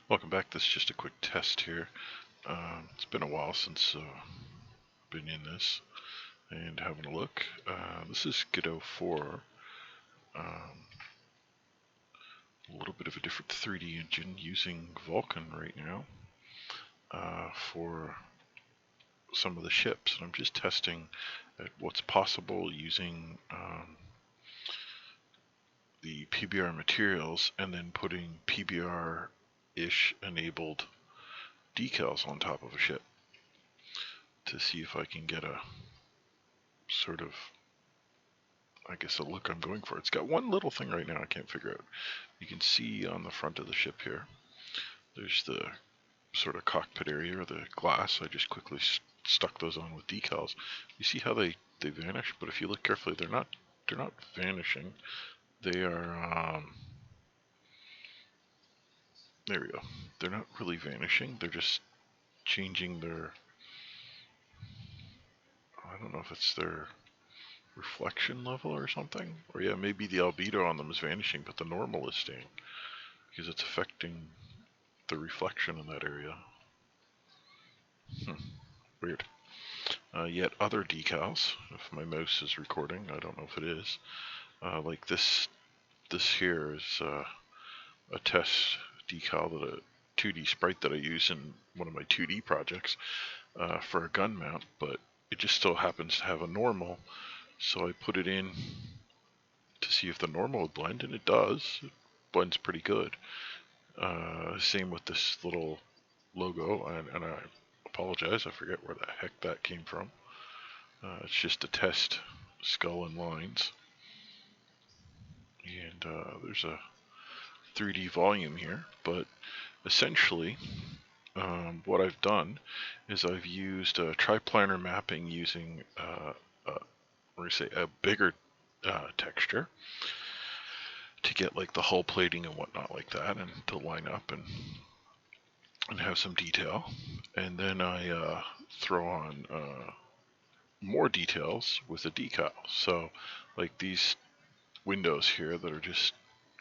Welcome back. This is just a quick test here. It's been a while since I've been in this and having a look. This is Godot 4. A little bit of a different 3D engine using Vulcan right now for some of the ships. And I'm just testing at what's possible using the PBR materials and then putting PBR-ish enabled decals on top of a ship to see if I can get a sort of, I guess, a look I'm going for. It's got one little thing right now I can't figure out. You can see on the front of the ship here, there's the sort of cockpit area or the glass. I just quickly stuck those on with decals. You see how they vanish, but if you look carefully, they're not vanishing. They are there we go. They're not really vanishing. They're just changing their, I don't know if it's their reflection level or something. Or yeah, maybe the albedo on them is vanishing, but the normal is staying because it's affecting the reflection in that area. Weird. Yet other decals, if my mouse is recording, I don't know if it is. Like this here is a test decal, that a 2D sprite that I use in one of my 2D projects for a gun mount, but it just still happens to have a normal, so I put it in to see if the normal would blend, and it does. It blends pretty good. Same with this little logo, and I apologize, I forget where the heck that came from. It's just a test skull and lines. And there's a 3D volume here, but essentially what I've done is I've used triplanar mapping using a bigger texture to get like the hull plating and whatnot like that, and to line up and have some detail. And then I throw on more details with a decal. So like these windows here that are just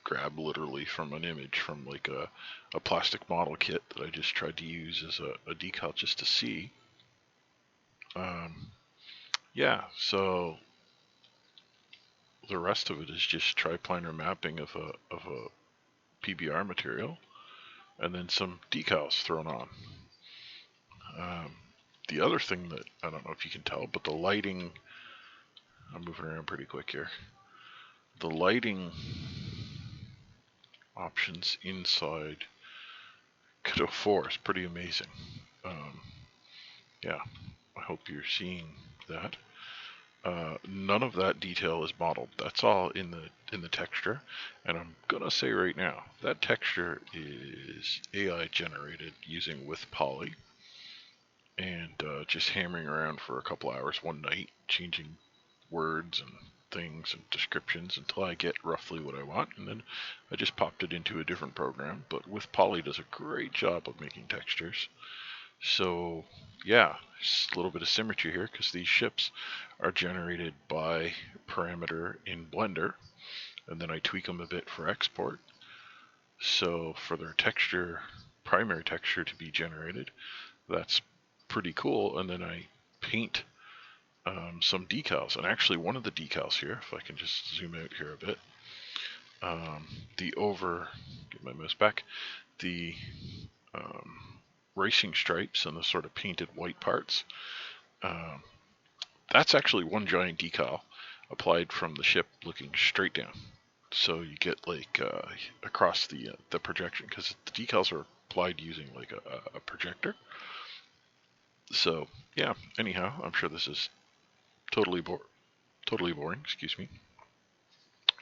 grabbed literally from an image from like a plastic model kit that I just tried to use as a decal just to see. Yeah, so the rest of it is just triplanar mapping of a PBR material and then some decals thrown on. The other thing that, I don't know if you can tell, but the lighting, I'm moving around pretty quick here. The lighting options inside Godot 4 is pretty amazing. Yeah, I hope you're seeing that. None of that detail is modeled. That's all in the texture. And I'm gonna say right now, that texture is AI generated using with poly, and just hammering around for a couple hours one night, changing words and things and descriptions until I get roughly what I want, and then I just popped it into a different program. But with poly does a great job of making textures. So yeah, just a little bit of symmetry here because these ships are generated by parameter in Blender, and then I tweak them a bit for export. So for their texture, primary texture to be generated, that's pretty cool. And then I paint some decals, and actually one of the decals here, if I can just zoom out here a bit, get my mouse back, the racing stripes and the sort of painted white parts, that's actually one giant decal applied from the ship looking straight down. So you get like across the projection, because the decals are applied using like a projector. So yeah, anyhow, I'm sure this is totally boring, excuse me,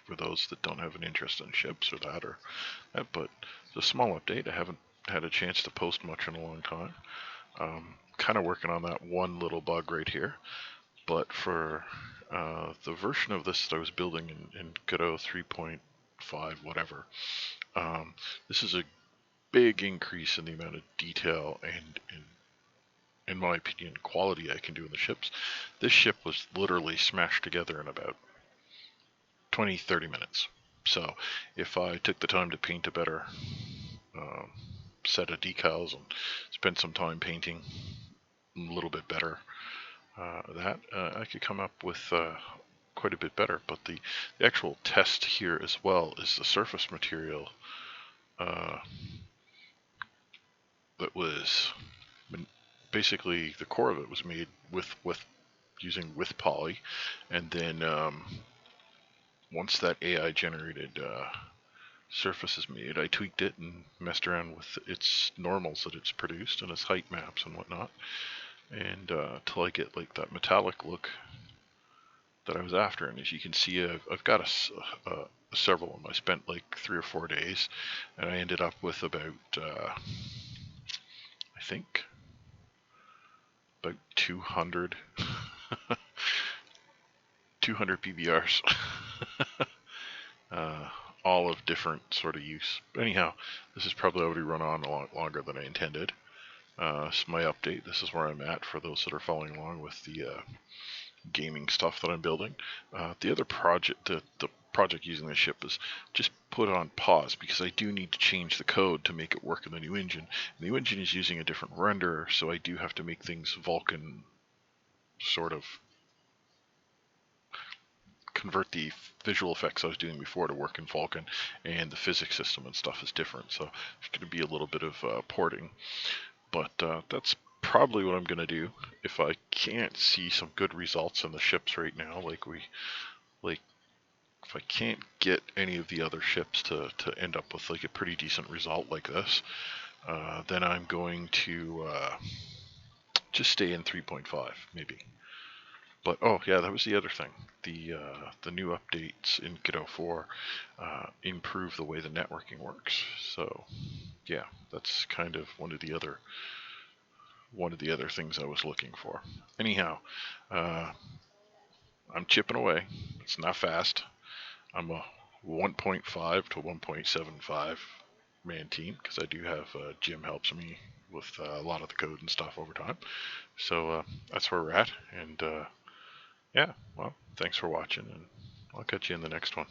for those that don't have an interest in ships or that, but it's a small update. I haven't had a chance to post much in a long time. Kind of working on that one little bug right here, but for the version of this that I was building in Godot 3.5 whatever, this is a big increase in the amount of detail and in my opinion, quality I can do in the ships. This ship was literally smashed together in about 20-30 minutes. So if I took the time to paint a better set of decals and spent some time painting a little bit better, I could come up with quite a bit better. But the actual test here as well is the surface material that was basically the core of it was made with using with poly, and then once that AI generated surface is made, I tweaked it and messed around with its normals that it's produced and its height maps and whatnot, and till I get like that metallic look that I was after. And as you can see, I've got several of them. I spent like 3 or 4 days, and I ended up with about I think about 200 PBRs. All of different sort of use. Anyhow, this has probably already run on a lot longer than I intended. It's my update. This is where I'm at for those that are following along with the gaming stuff that I'm building. The other project, the project using the ship, is just put on pause because I do need to change the code to make it work in the new engine. The new engine is using a different renderer, so I do have to make things Vulcan sort of convert the visual effects I was doing before to work in Vulcan, and the physics system and stuff is different, so there's going to be a little bit of porting, but that's probably what I'm going to do if I can't see some good results in the ships right now. If I can't get any of the other ships to end up with like a pretty decent result like this, then I'm going to just stay in 3.5 maybe. But oh yeah, that was the other thing. The new updates in Godot 4 improve the way the networking works. So yeah, that's kind of one of the other things I was looking for. Anyhow, I'm chipping away. It's not fast. I'm a 1.5 to 1.75 man team because I do have Jim helps me with a lot of the code and stuff over time. So that's where we're at, and yeah, well, thanks for watching, and I'll catch you in the next one.